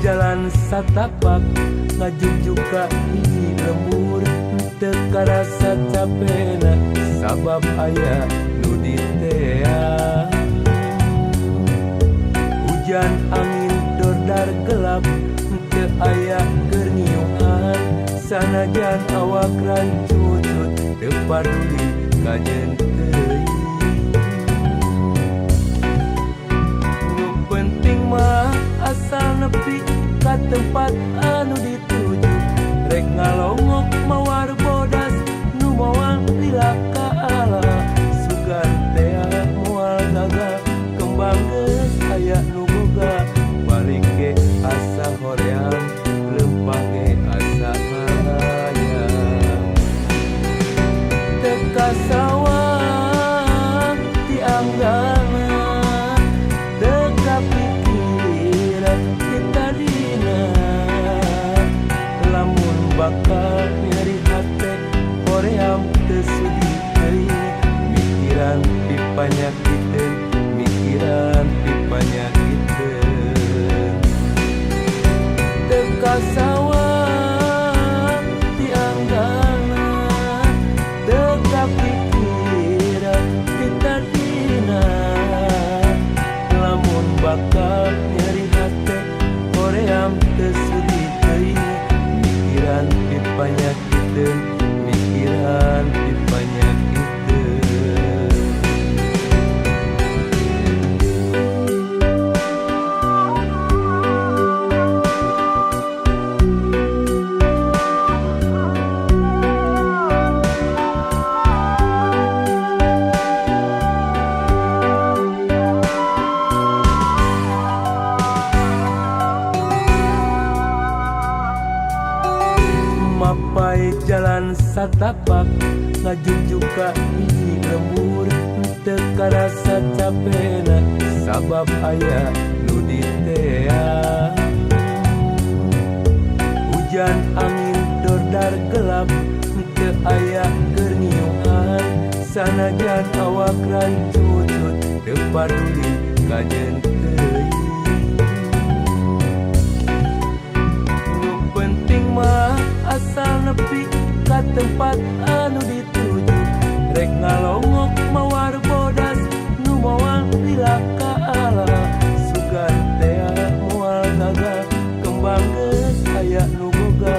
jalan satapak ngajujuk ka hiji lembur teu karasa capena sabab aya nu ditea. Hujan angin dordar gelap teu aya keur ngiuhan sanajan awak rancut teu paduli ka jeung teuing. Nu penting mah asal nepi ka tempat anu dituju rek ngalongok mawar bodas nu moal lila ka ala sugan tea moal gagal kembang geus aya nu boga balik ke asa hoream lempah ke asa hayang teka sawah tianggana teka pikiran kita dina lamun bakal nyeri hate hoream teu sudi teuing mikiran dipanyakiteun mikiran dipanyakiteun teka sawah tianggana teka pikiran kita dina lamun bakal nyeri hate hoream teu sudi teuing mikiran dipanyakiteun mikiran dipanyakiteun. Mapai jalan satapak ngajujuk ka hiji lembur teu karasa capena sabab aya nu ditea. Hujan angin dordar gelap teu aya keur ngiuhan sanajan awak rancut teu paduli ka jeung teuing. Nu penting mah asal nepi ka tempat anu dituju rek ngalongok mawar bodas nu moal lila ka ala sugan tea moal gagal kembang geus aya nu boga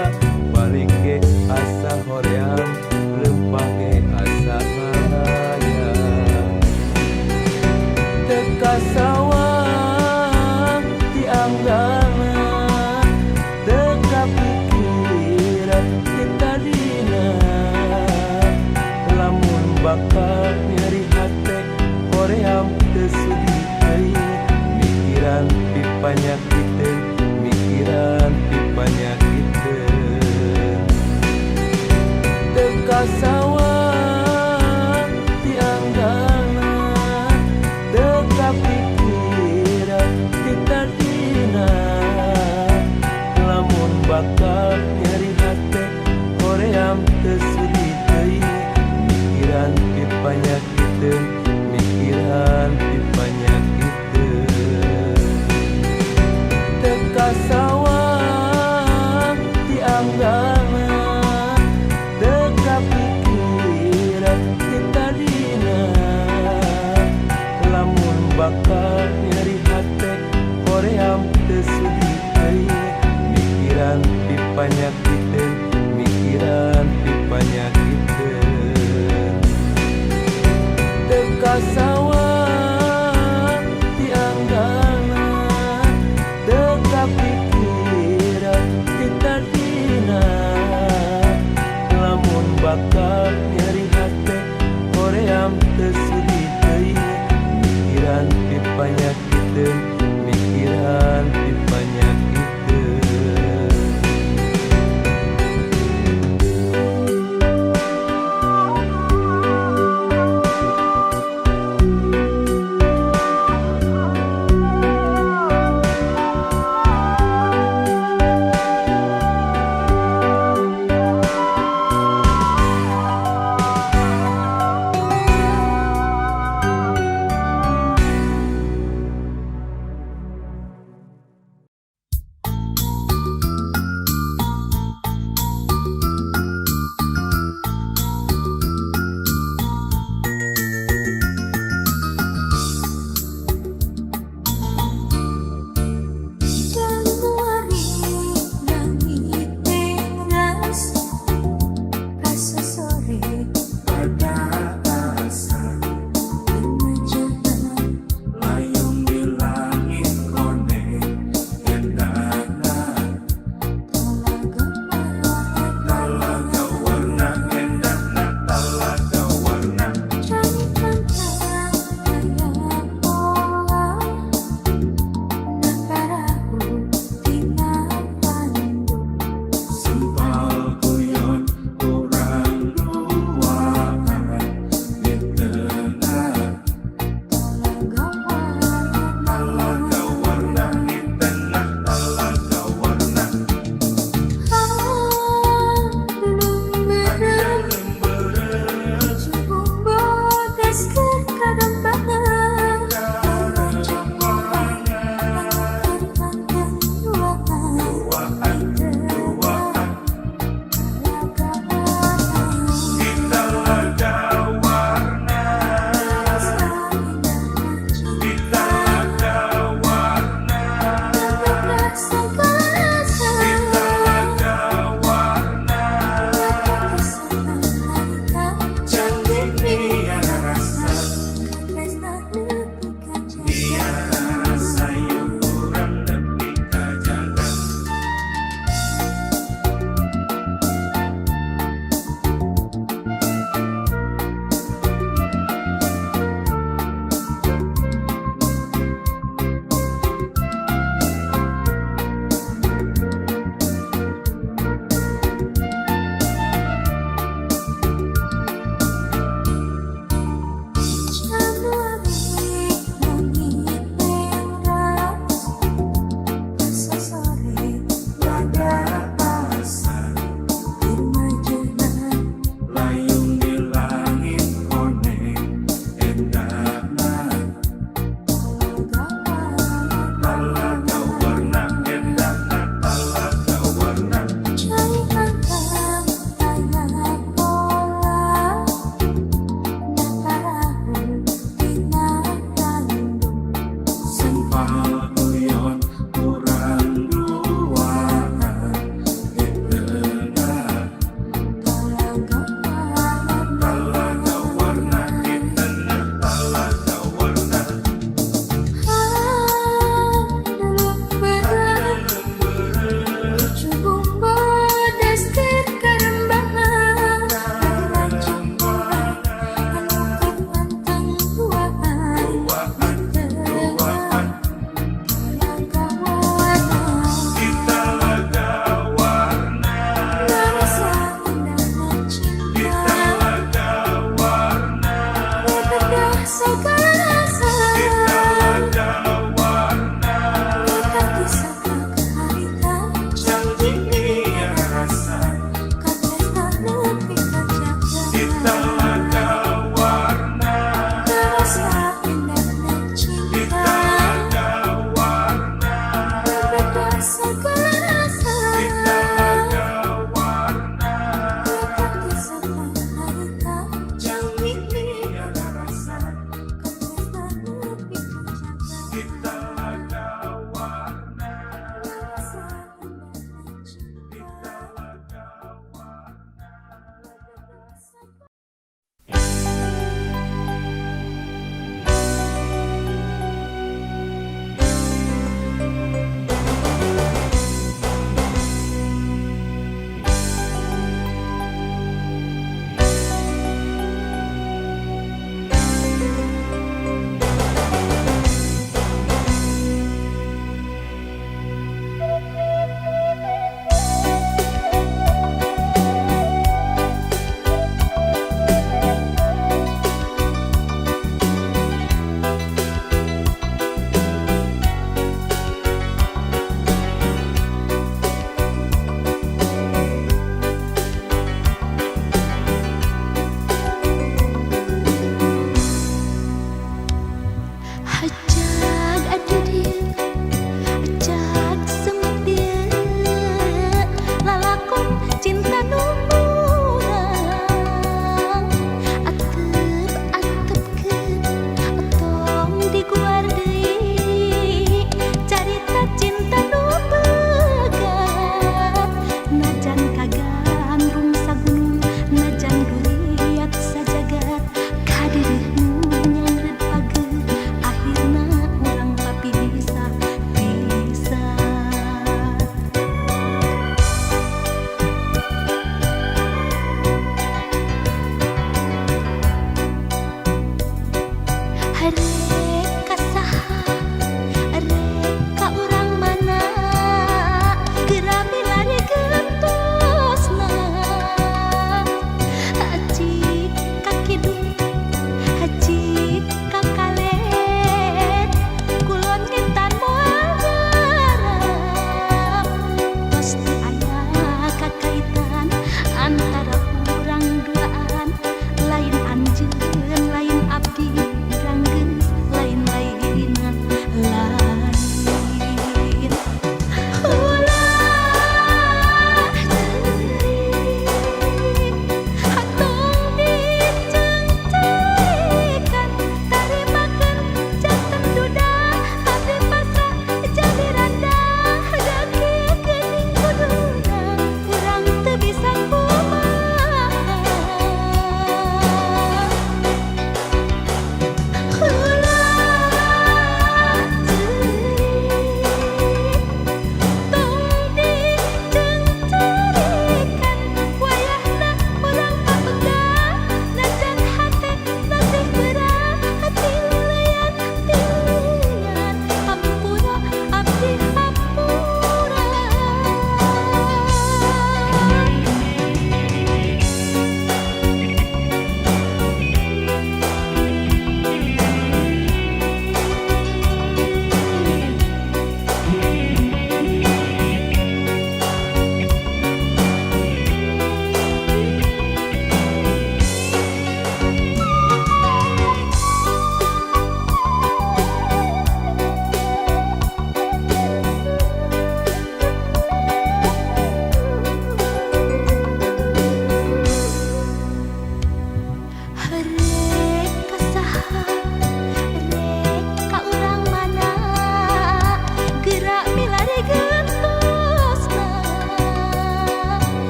balik ke asa hoream lempah ke asa hayang teka sawah tianggana teka pikiran kita dina lamun bakal nyeri hate hoream teu sudi teuing mikiran dipanyakiteun mikiran dipanyakiteun teka sawah tianggana teka pikiran kita dina lamun bakal nyeri hate hoream teu sudi teuing mikiran dipanyakiteun mikiran dipanyakiteun teka sawah tianggana teka pikiran kita dina lamun bakal nyeri hate hoream teu sudi teuing mikiran dipanyakiteun mikiran dipanyakiteun teka sawah tianggana teka pikiran kita dina lamun bakal nyeri hate hoream teu sudi teuing mikiran dipanyakiteun mikiran dipanyakiteun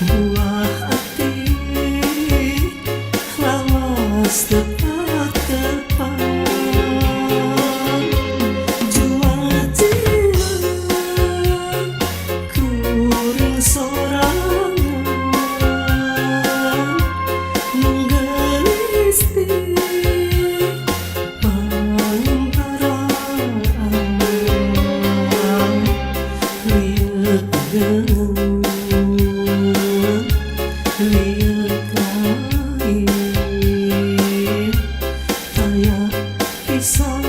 buah hati lawas tepat tepat jual jiwa kuring sorangan menggelisti pangparaan liat dengan liat kain kayak pisan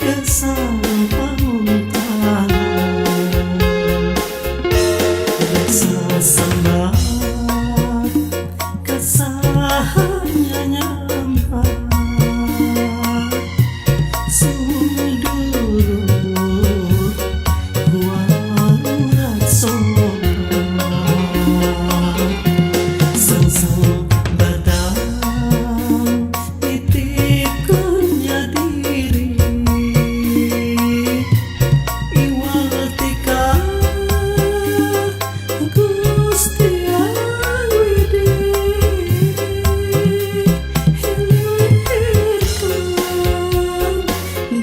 kesang panguntan rasa sambat kesahannya nyampat sudurut warat sobat sang badan titipkannya diri iwal tika Gusti Awidi hilirkan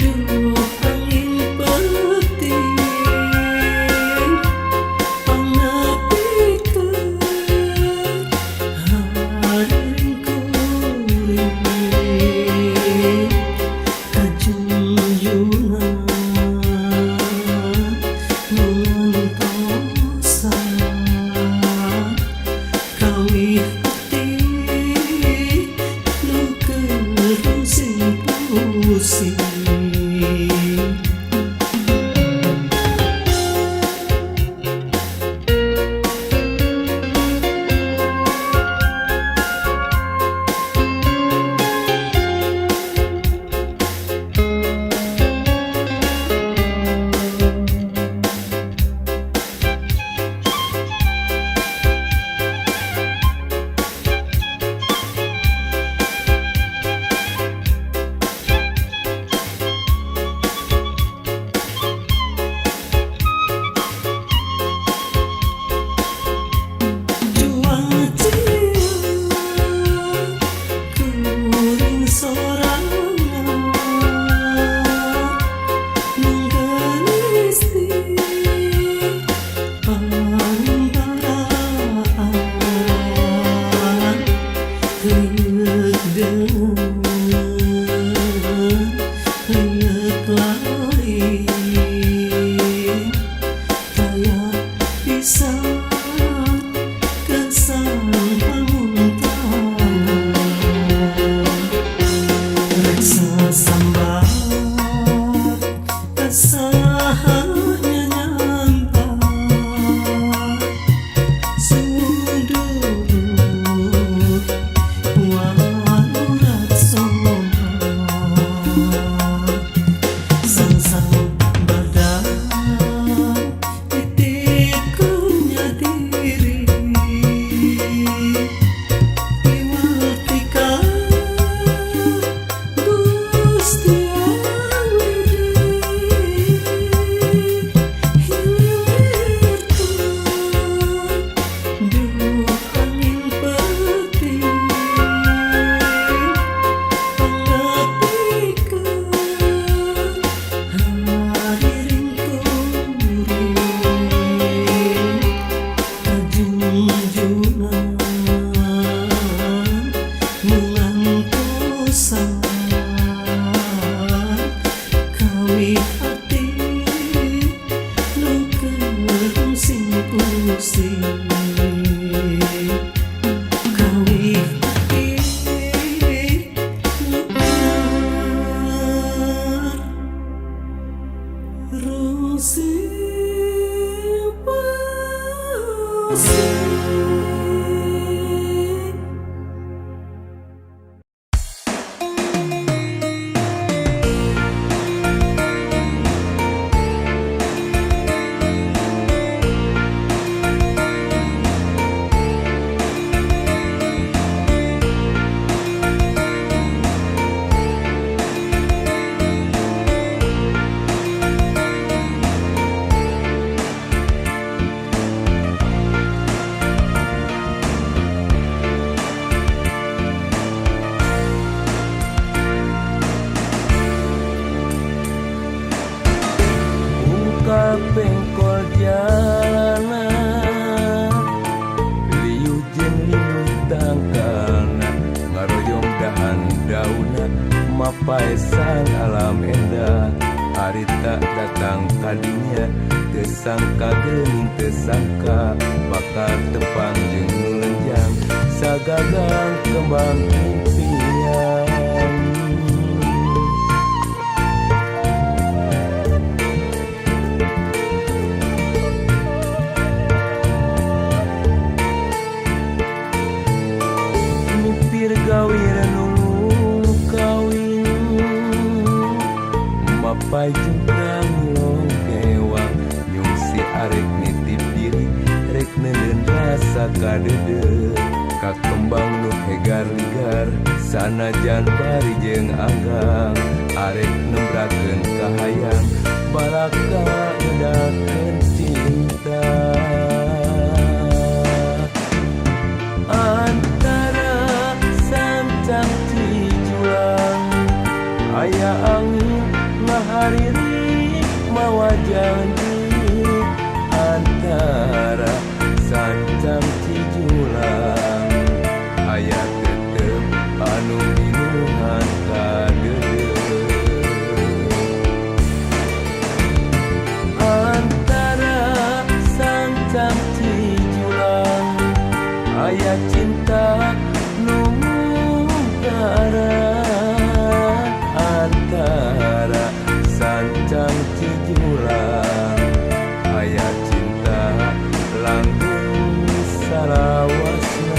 duh angin peting pangapikeun haring kuring kajunjunan mengantosan kawih hati nu pusing-pusing jual jiwa kuring sorangan menggelisti pangparaan liat dengan liat lain kayak pisan kesang panguntan reksa sambat kesahannya nyampat sudurut warat sobat sang badan titipkannya diri iwal tika Gusti Awidi hilirkan duh angin peting pangapikeun hadiring kuring kajunjunan mengantosan kawih hati nu pusing-pusing kawih hati nu pusing-pusing. sampai sang alam endah. Harita datang kadinya, tersangka gening tersangka, bakal tepang jeung nulenjang, sagagang kembang impian. Mipir gawir nulung kawin, mapai jengkrang longkewang, nyung si arek nitip diri, rek nenen rasa kadede, kakembang nu hegar ligar, sanajan bari jeung anggang, arek nembrakeun kahayang, balaka ngedakeun cinta. Antara sancang cijulang, aya angin ngahariri mawa janji. Antara sancang cijulang, aya tetep anu minuhan kadeudeut. Antara sancang cijulang, aya cinta nu mungkaran. Antara sancang cijulang, aya cinta langgeng salawasna.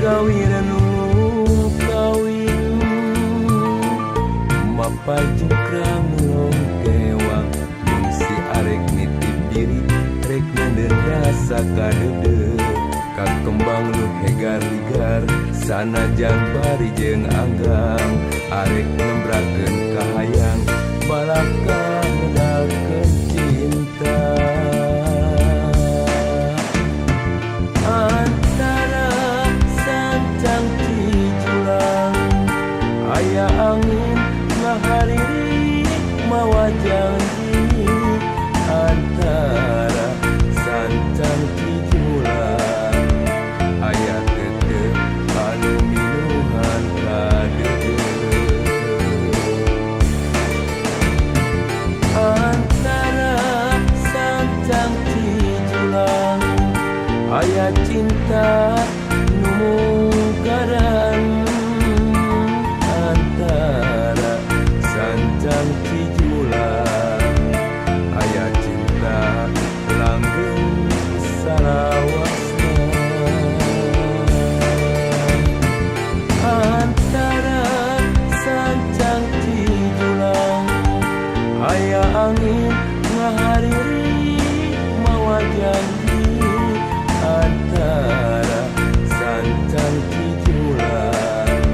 Gawir nulung kawin, mapai jengkrang longkewang, nyung si arek nitip diri, rek nenden rasa kadede, kakembang nu hegar ligar, sanajan bari jeung anggang, arek nembrakeun kahayang, balaka ngedakeun cinta. Aya angin ngahariri mawa janji. Antara sancang cijulang, aya tetep anu minuhan kadeudeut. Antara sancang cijulang, aya cinta nu mungkaran. Antara sancang cijulang, aya cinta langgeng salawasna. Antara sancang cijulang, aya angin ngahariri mawa janji. Antara sancang cijulang,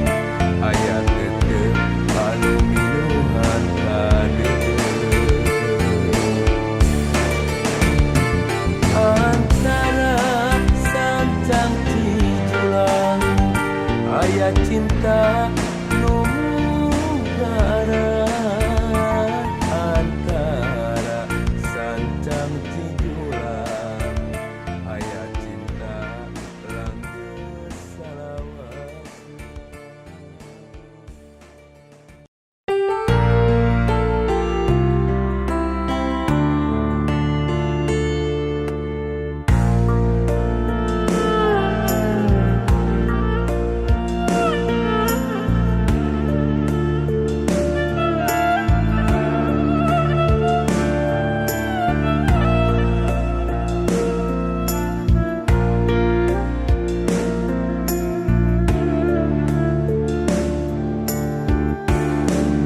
aya tetep anu minuhan kadeudeut. Antara sancang cijulang, aya cinta nu mungkaran. Antara sancang cijulang, aya cinta langgeng salawasna.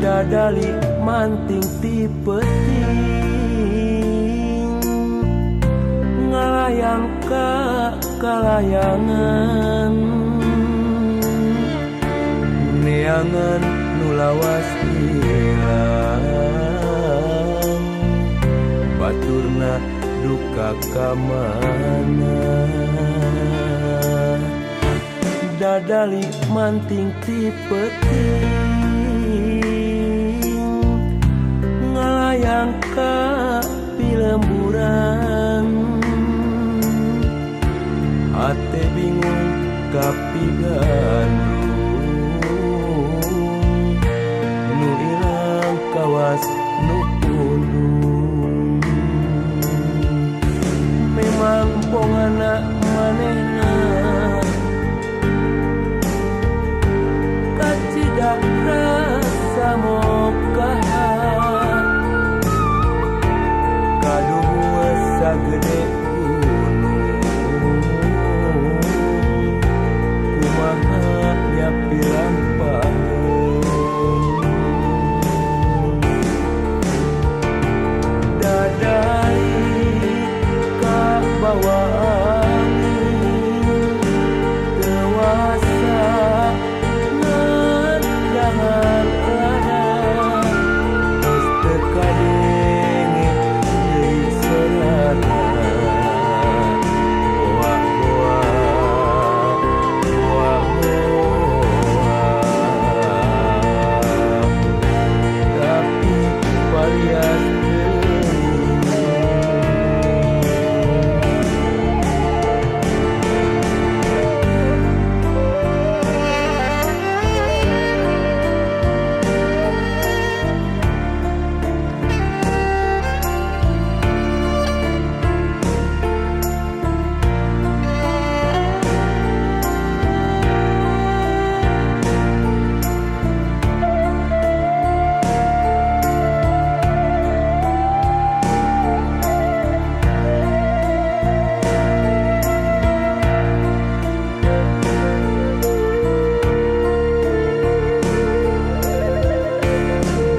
Dadali manting ti peuting, ngalayang ka kalayangan neangan nu lawas ilang baturna duka kamana dadali manting ti peuting ngalayang ka pilemburan hate bingung kapigandung nu ilang kawas nu pundung memang pongana manehna kacida rasa mokaha kaduhua sagede gunung kumaha nyapiran pahung dadai ka bawaan dewasa ngandangan lara geus teu kadenge deui sorana boa-boa tapi palias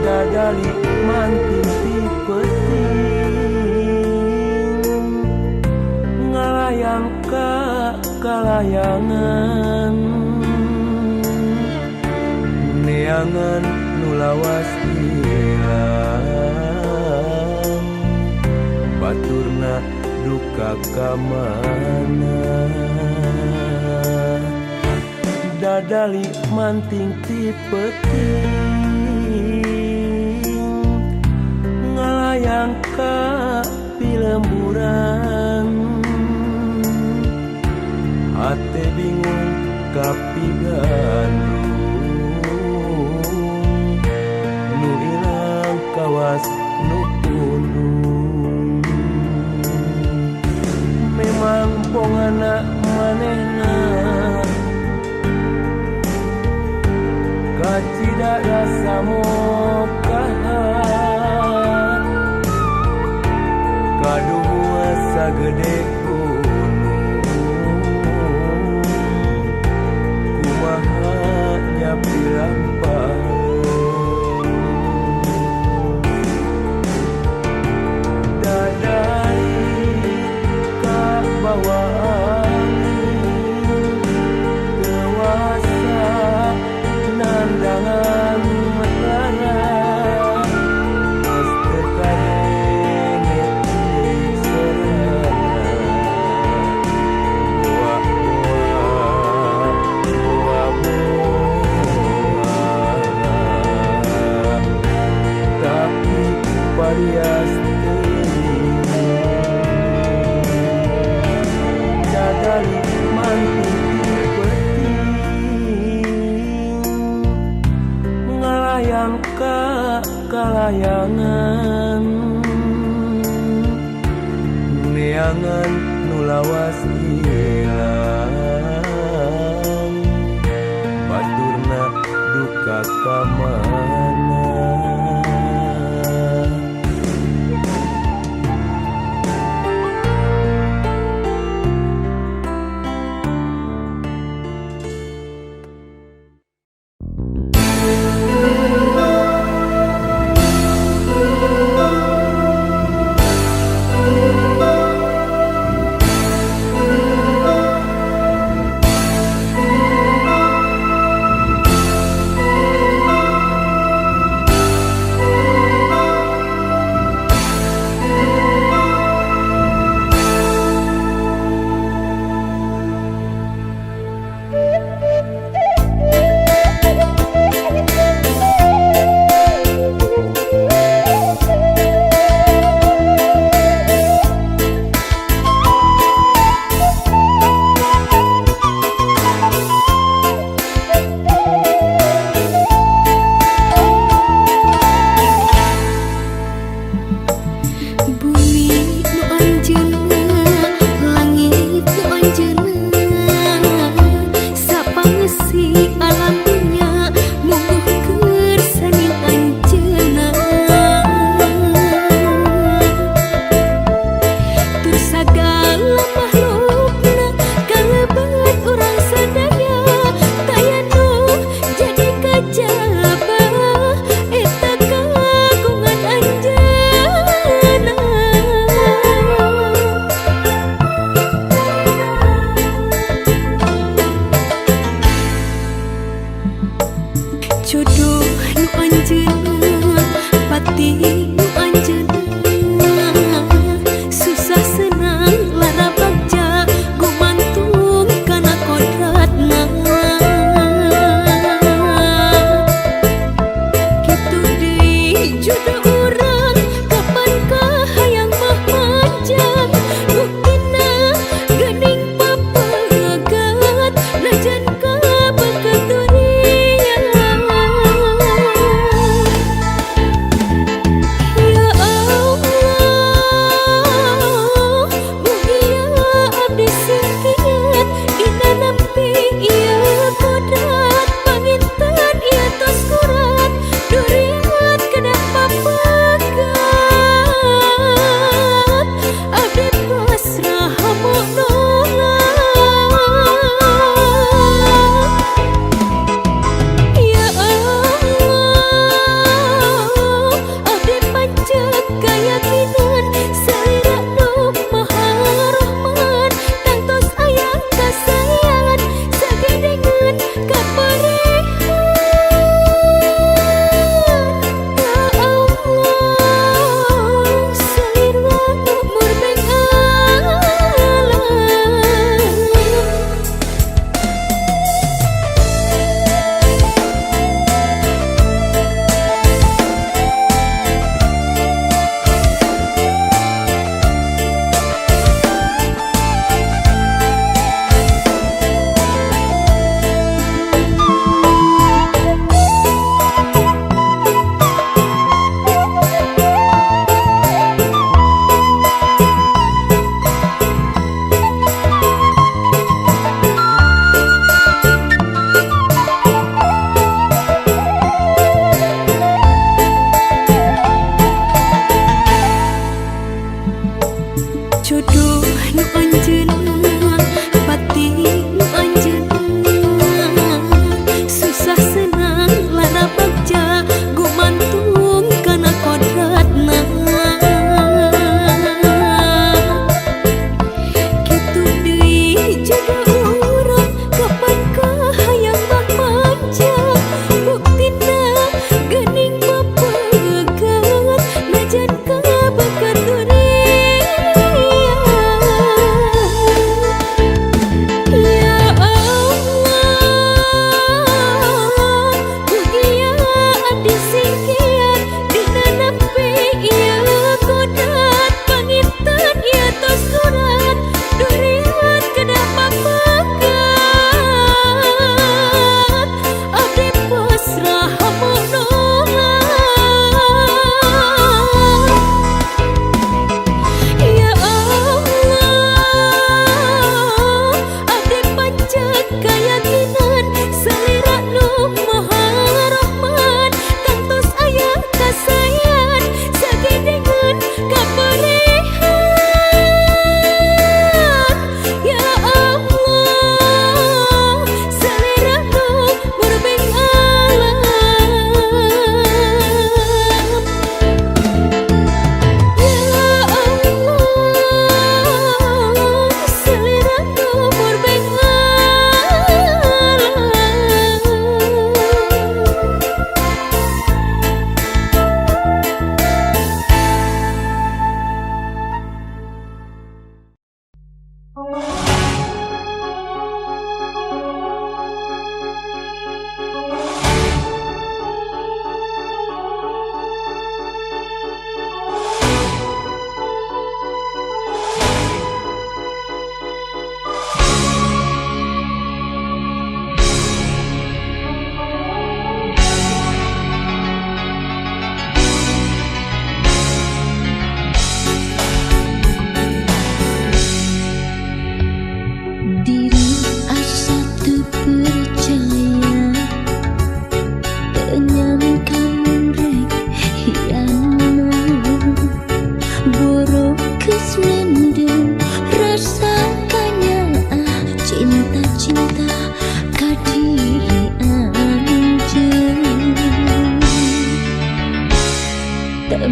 dadali manting ti peuting ngalayang ka kalayangan neangan nu lawas ilang baturna duka kamana dadali manting ti peuting ngalayang ka pilemburan hate bingung kapigandung nu ilang kawas nu pundung memang pongana manehna kacida rasa mokaha kaduhua sagede gunung kumaha nyapiran pahung dadai ka bawaan dewasa nandangan lara geus teu kadenge deui sorana boa-boa tapi parias teuing dadali manting ti peuting ngalayang ka kalayangan neangan nu lawas ilang baturna duka kamana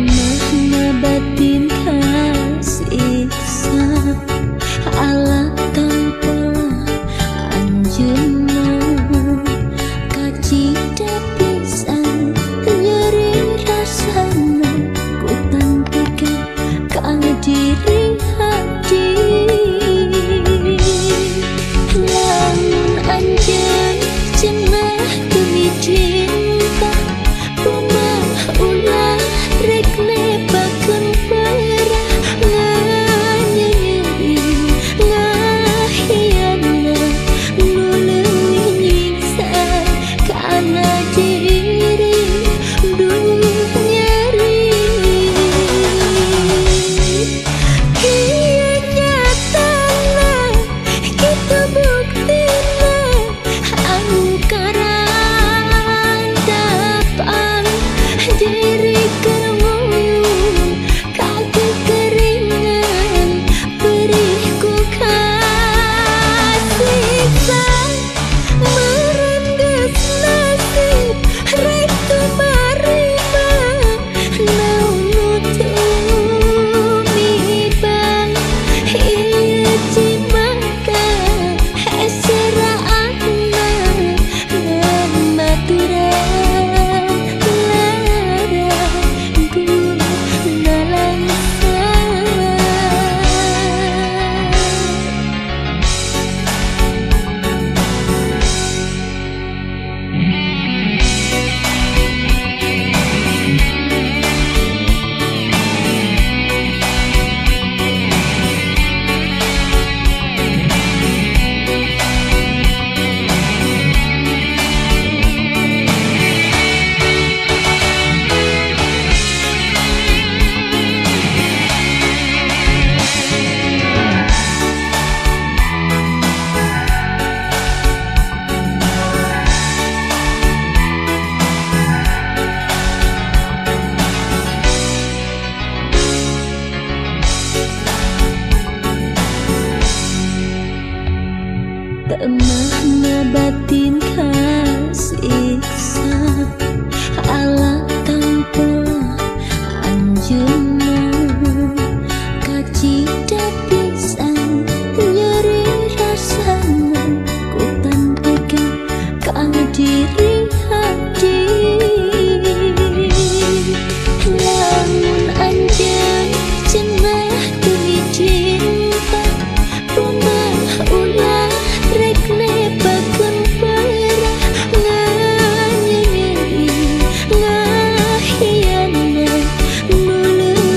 Temah batin kasiksa ala tanpa anjeunna kacida pisan nyeri rasana ku tampikeun ka diri hati lamun anjeun cenah demi cinta rumah ulah rek nepakeun perah nganyeri ngahiana nu leuwih nyiksa kana diri duh nyeri ieu nyatana kitu buktina anu karandapan diri kermuyun kageu keringan perihku kasiksa meureun geus nasib rek tumarima naon nu tumibang ieu cimaka eseraana ngan baturan larangku nalangsa. Temah batin kasiksa ala tanpa anjeunna kacida pisan nyeri rasana ku tampikeun ka diri hati lamun anjeun cenah demi cinta rumah ulah rek nepakeun perah nganyeri ngahiana nu leuwih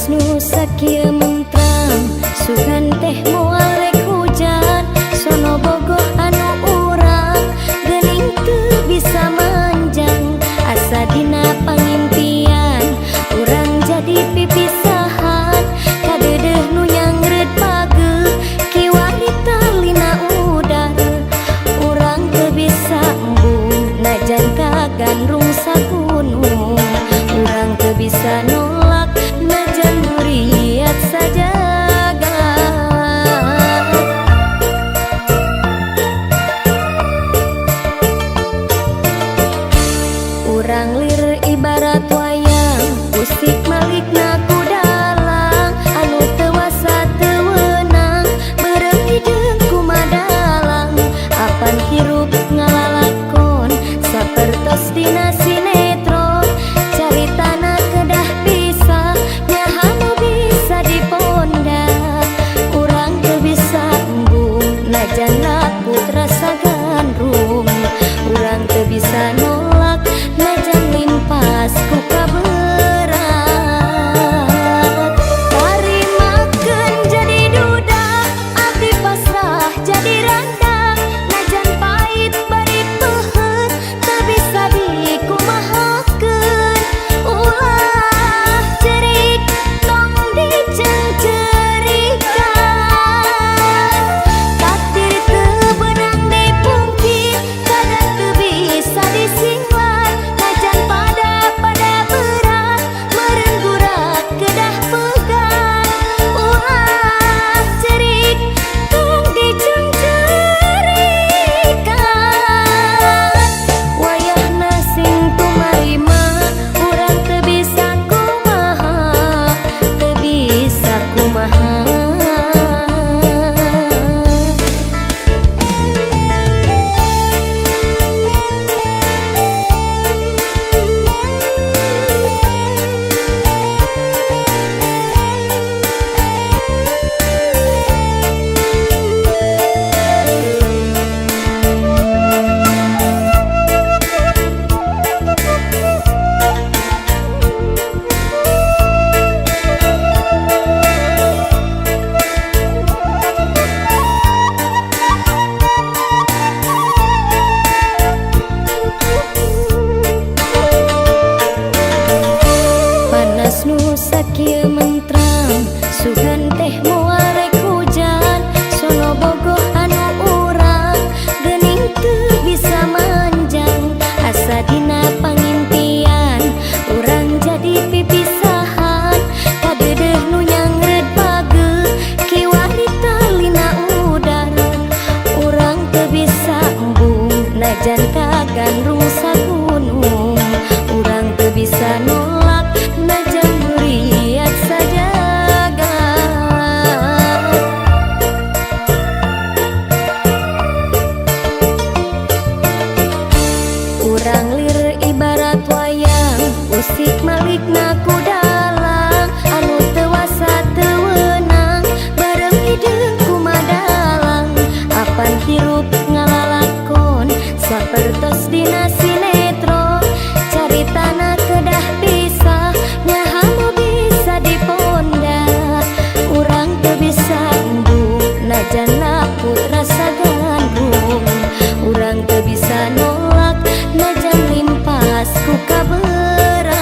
Panas nu sakieu mentrang sugan teh moal rek hujan sono bogoh anu urang geuning teu bisa manjang asa dina pangimpian urang jadi pipisahan kadeudeuh nu nyangreud pageuh kiwari talina udar urang teu bisa embung najan kagandrung sagunung urang teu bisa nolak najan muriat sajagat urang lir ibarat wayang usik malikna ku dalang anu teu wasa teu weunang beureum hideung kumadalang apan hirup ngalalakon sapertos dina sinetron caritana kedah pisah nyaha nu bisa dipondak urang teu bisa embung najan laput rasa gandrung urang teu bisa nolak najan limpas ku kaberat tarimakeun jadi duda ati pasrah jadi randa najan pait bari peuheut teu bisa dikumahakeun ulah cerik tong diceungceurikan takdir teu beunang dipungkir kadang teu bisa disinglar najan pada berat meureun gurat kedah pegang ulah cerik tong diceungceurikan wayahna sing tumarima urang teu bisa kumaha teu bisa kumaha panas nu sakieu mentrang sugan teh moal rek hujan sono bogoh anu urang geuning teu bisa manjang asa dina pangimpian urang jadi pipisahan kadeudeuh nu nyangreud pageuh kiwari talina udar urang teu bisa embung najan kagandrung sagunung urang teu bisa nolak najan muriat sajagat urang lir ibarat wayang usik malikna ku dalang anu teu wasa teu weunang beureum hideung kumadalang apan hirup ngalalakon sapertos dina sinetron caritana kedah pisah nyaha nu bisa dipondak urang teu bisa embung najan laput rasa gandrung urang teu bisa nolak najan limpas ku kaberat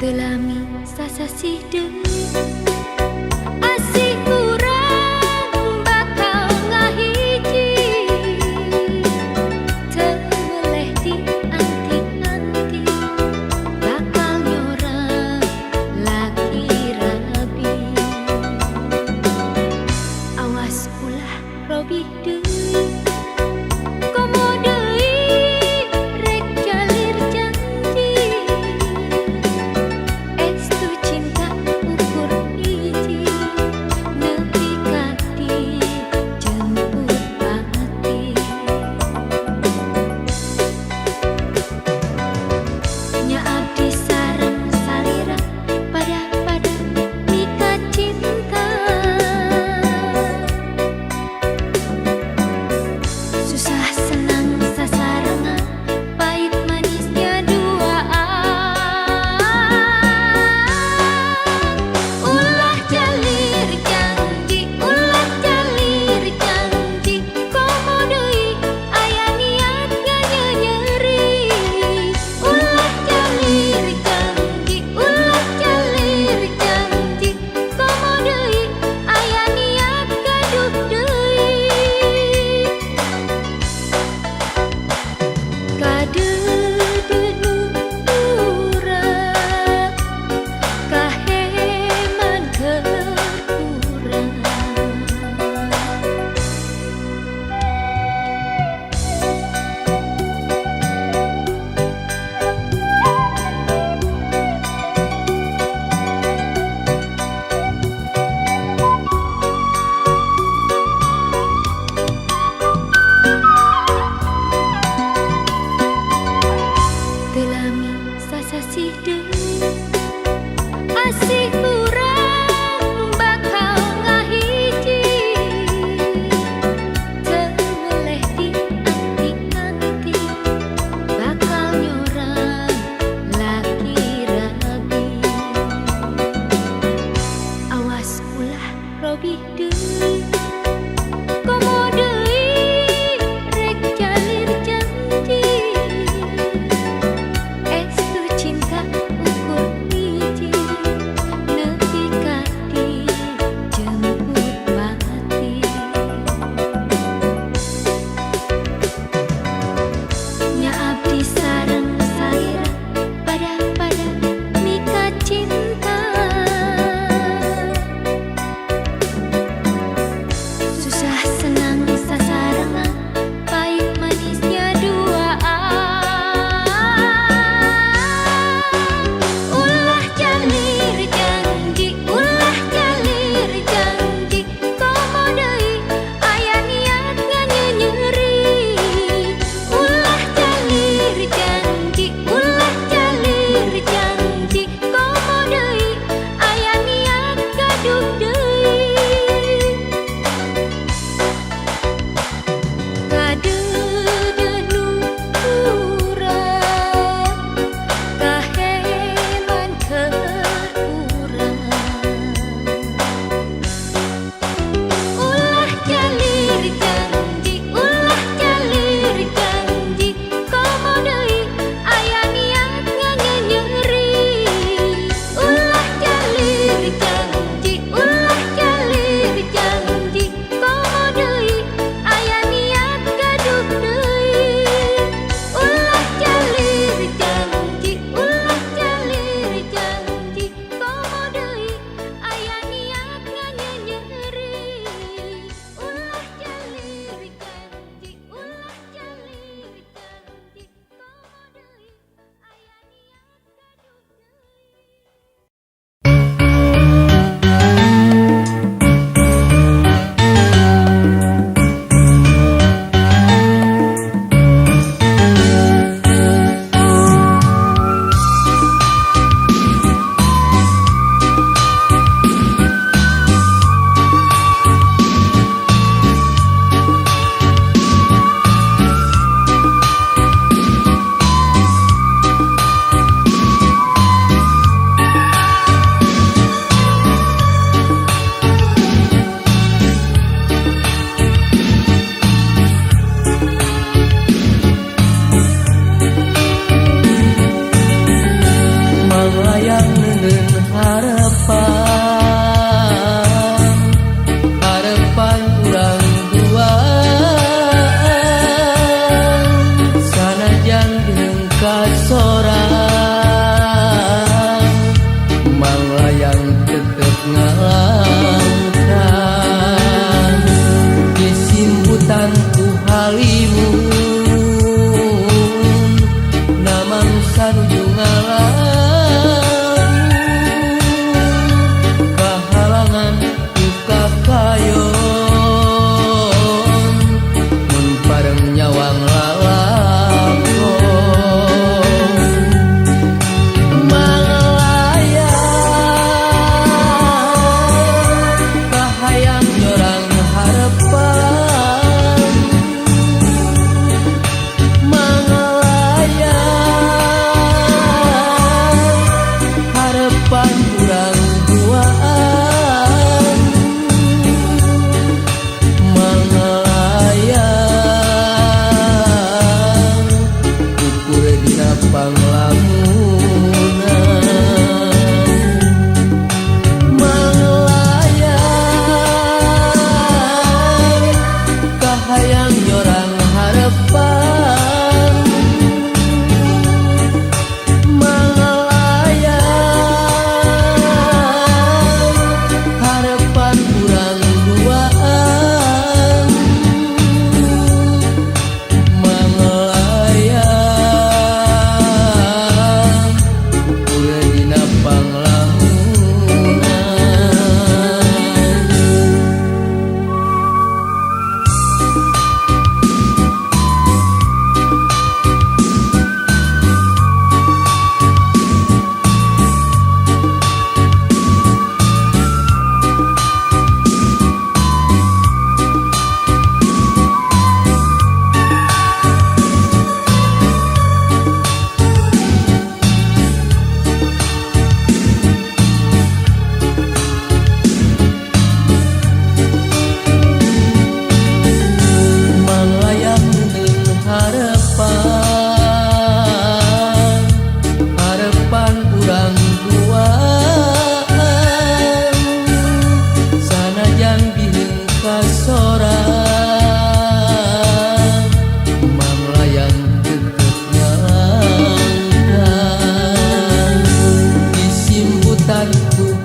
Telami sasasih deui asih urang bakal ngahiji teu meleh dianti-anti bakal nyorang laki rabi awas ulah robih deui komo deui rek jalir janji estu cinta ukur hiji nepi ka dijemput pati nya abdi sareng salira pada nikah cinta susah senang sasarangan pahit manisnya duaan ulah jalir janji komo deui aya niat nganyenyeri ulah jalir janji komo deui aya niat gaduh deui kadeudeuh urang kaheman keur urang telami sasasih deui asih urang bakal ngahiji teu meleh dianti-anti bakal nyorang laki rabi awas ulah robih deui komo deui rek jalir janji estu cinta ukur hiji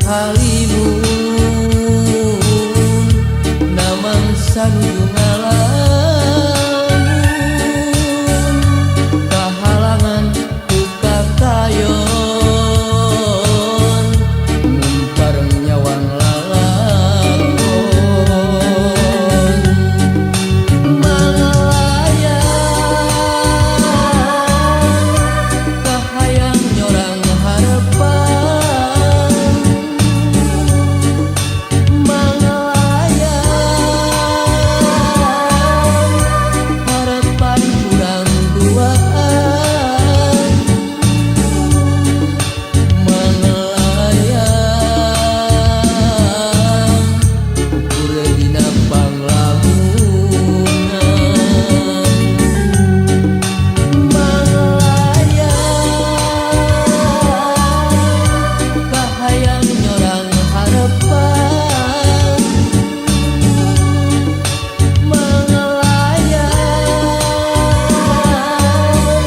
halimun naman sanuju ngalamun kahalangan ku kakayon ngumpar nyawan lalakon malayang kahayang nyorang harapan malayang harapan kurang duaan malayang ukur dina panglamunan malayang kahayang nyorang harapan malayang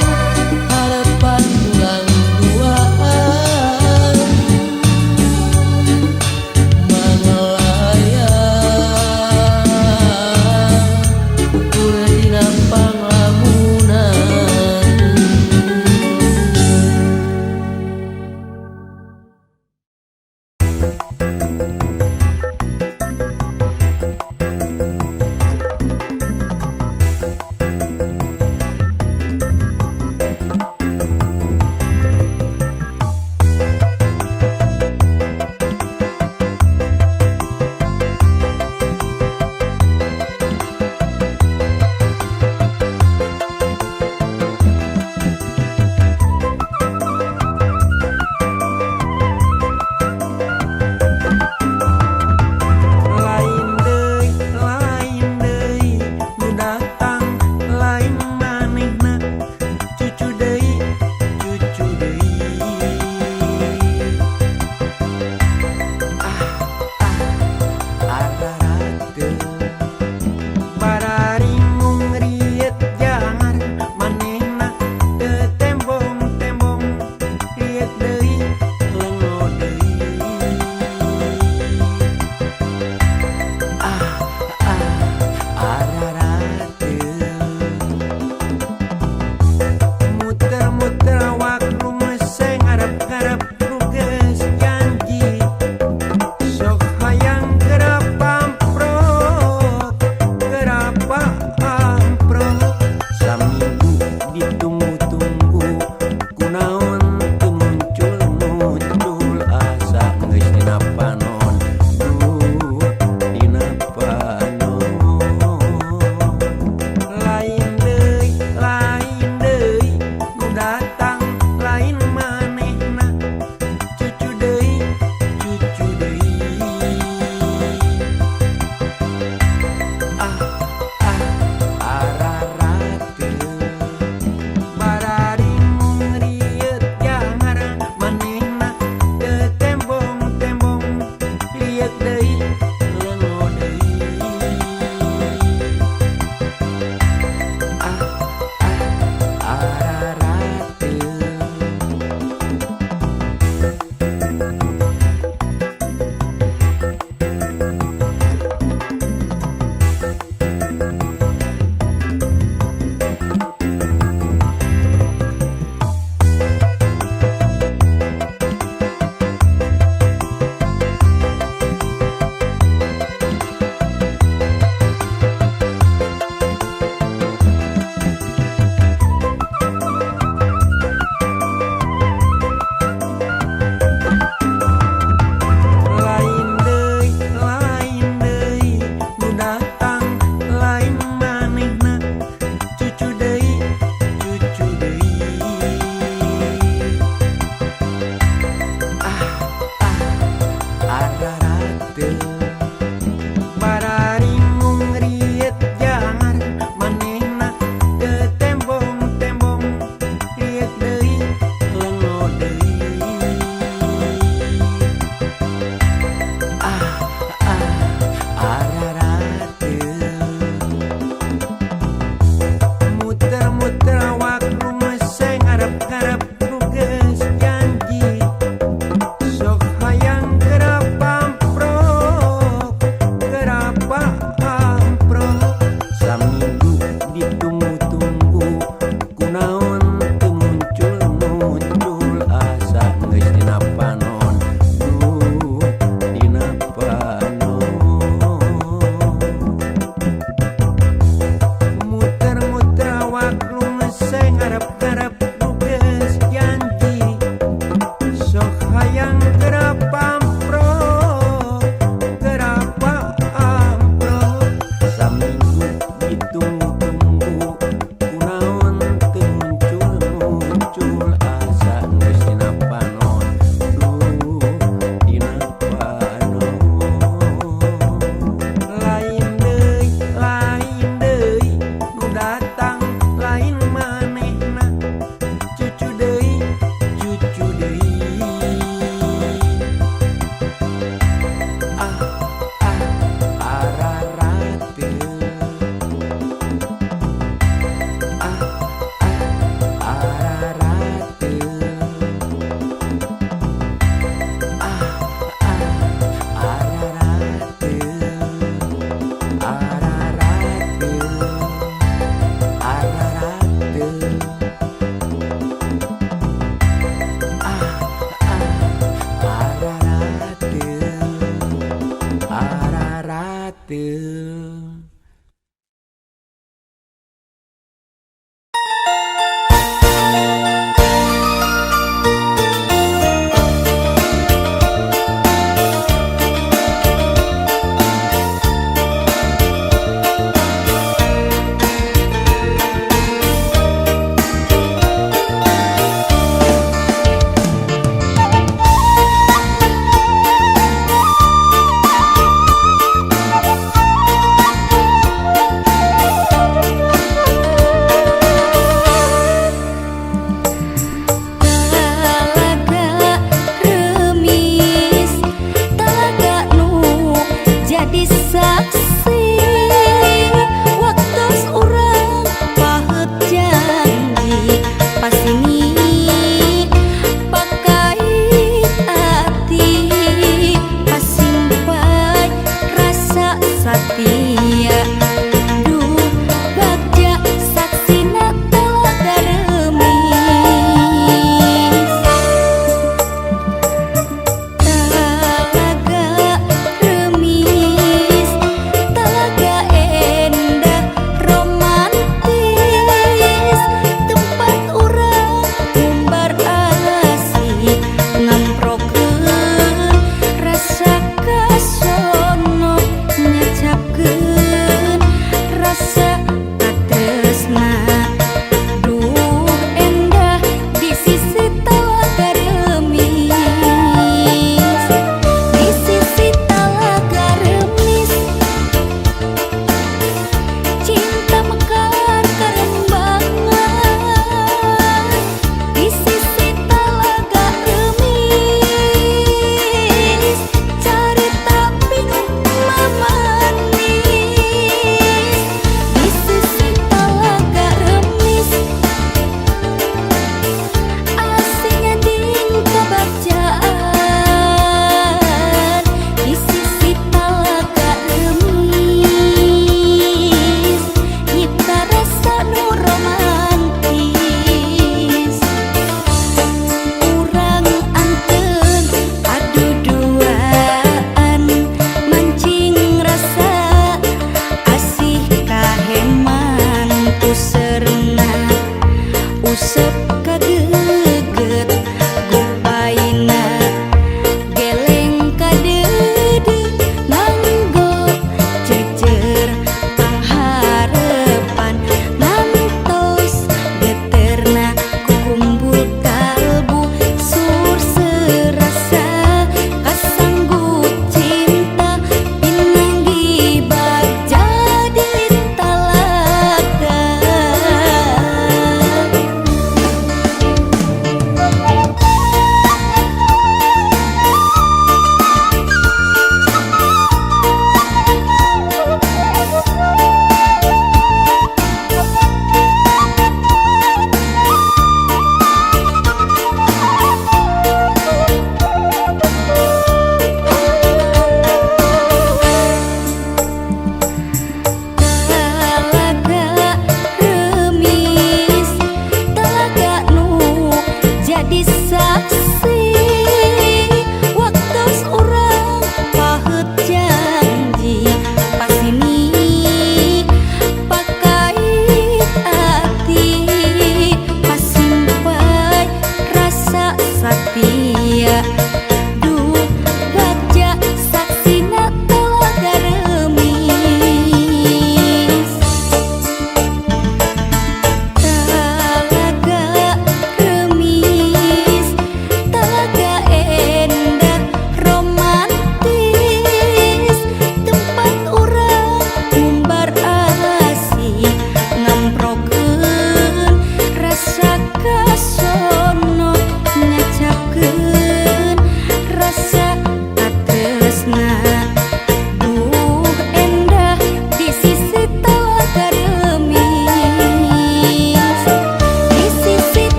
harapan ulang duaan malayang ukur dina panglamunan.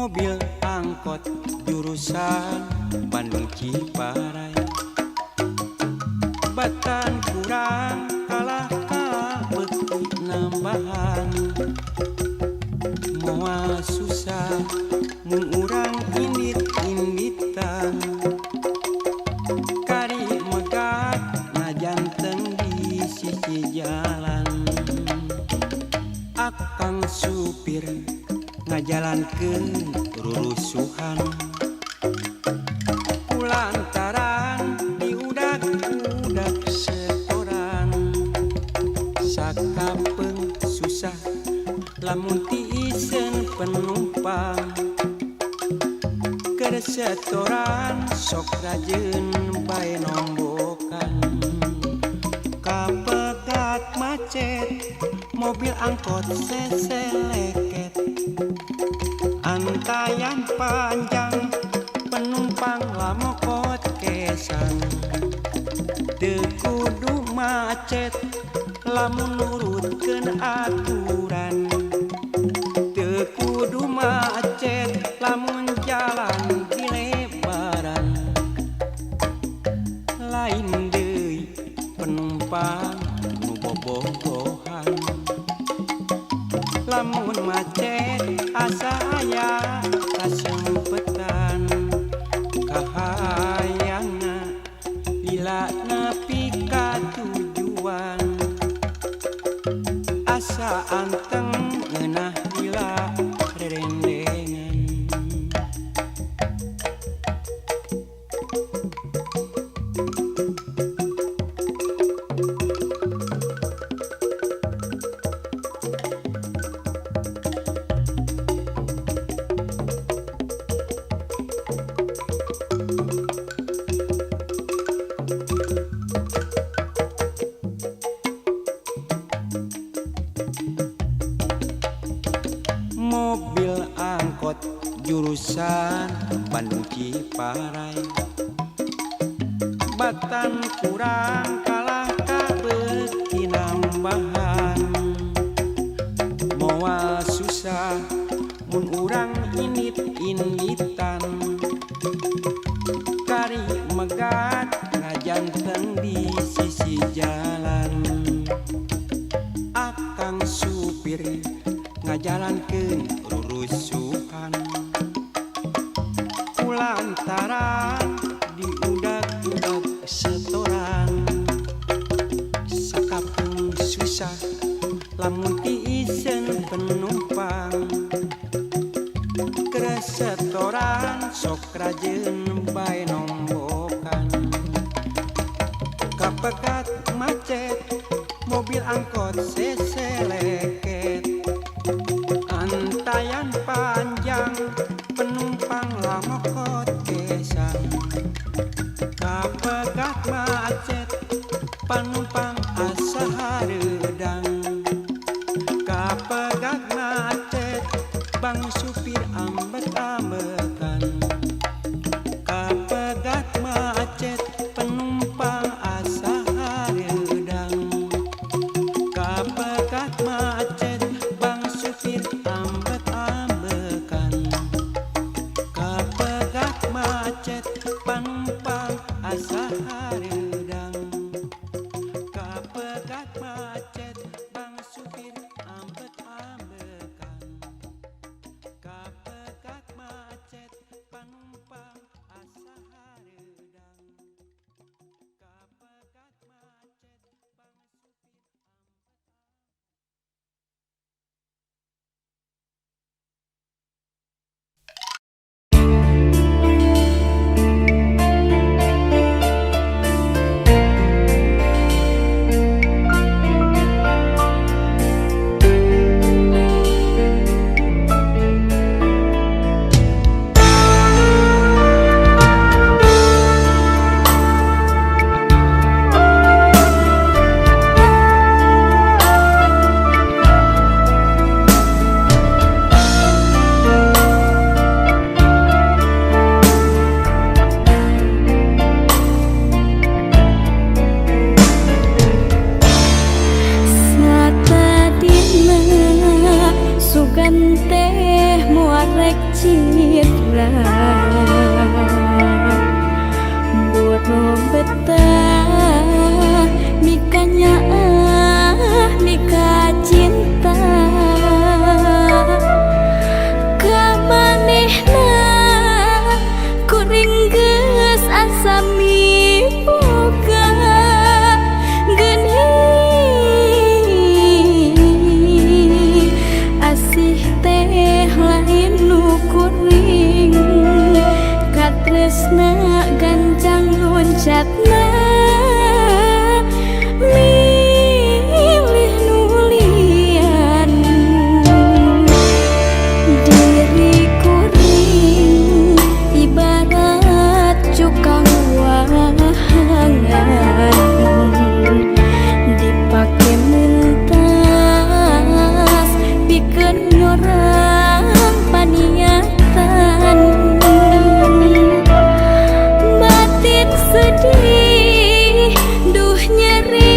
mobil angkot jurusan Bandung Ciparai. Batan kurang kalah kabeuti nambahan, moal susah mun urang indit-inditan. Kari megat ngajanteng di sisi jalan, akang supir ngajalankeun rurusuhan. Kulantaran diudak-udak setoran, sakapeung susah lamun tiisen penumpang. Keur setoran sok rajeun bae nombokan. Kapegat macet mobil angkot seseleket, antayan panjang penumpang lamokot kesan. Teu kudu macet lamun nurutkeun aturan, teu kudu macet lamun jalan dilebaran. Lain deui penumpang nu bobogohan, lamun macet asa aya kasempetan. Kahayangna lila nepi ka tujuan, asa anteng ngeunah lila rerendengan. Mobil angkot jurusan Bandung Ciparai. Batan kurang kalah kabeuti nambahan, moal susah mun urang indit-inditan. Kari megat ngajanteng di sisi jalan, akang supir ngajalankeun rurusuhan. Kulantaran diudak-udak setoran, sakapeung susah lamun tiisen penumpang. Keur setoran sok rajeun bae nombokan. Kapegat macet mobil angkot seseleket, antayan panjang penumpang lamokot kesan. Kapegat macet penumpang asa hareudang. Kapegat macet bang supir ambet-ambekan. Kapegat macet penumpang asa hareudang. Kapegat macet bang supir ambet-ambekan. Kapegat macet penumpang asa hareudang. Kapegat macet bang supir ambet-ambekan. rek citra boro betah mikanya mika cinta kamanehna kuring geus asami boga geuning asih teh lain nu kuring katresna gancang loncatna milih nulian diri kuring ibarat cukang wahangan dipake mentas pikeun nyorang paniatan batin sedih duh nyeri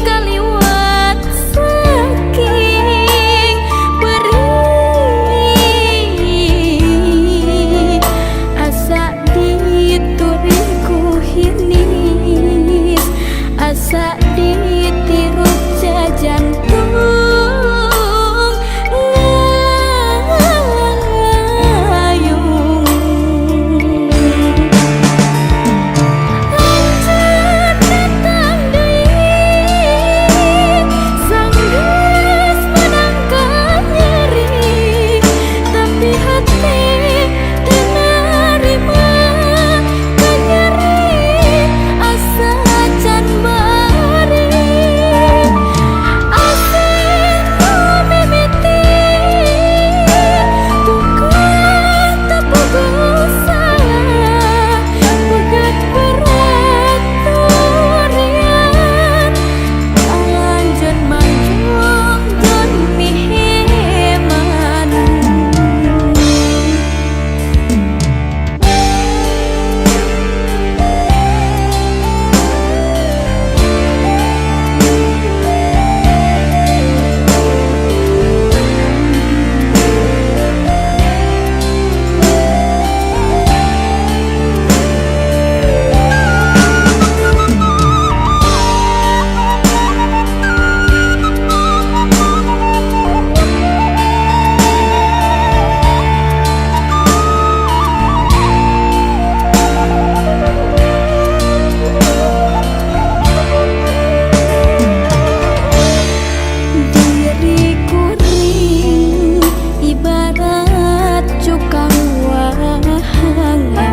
kaliwat saking perih asa dituriku hinis asa ditiru jantung ngayung anjeun datang deui sanggeus menangkan nyeri tapi hati teu narima kanyeri asa can bari asih nu mimiti bukan tapugus salah pegat berat turian anjeun manjung jon miheman diri kuring ibarat cukang wahangan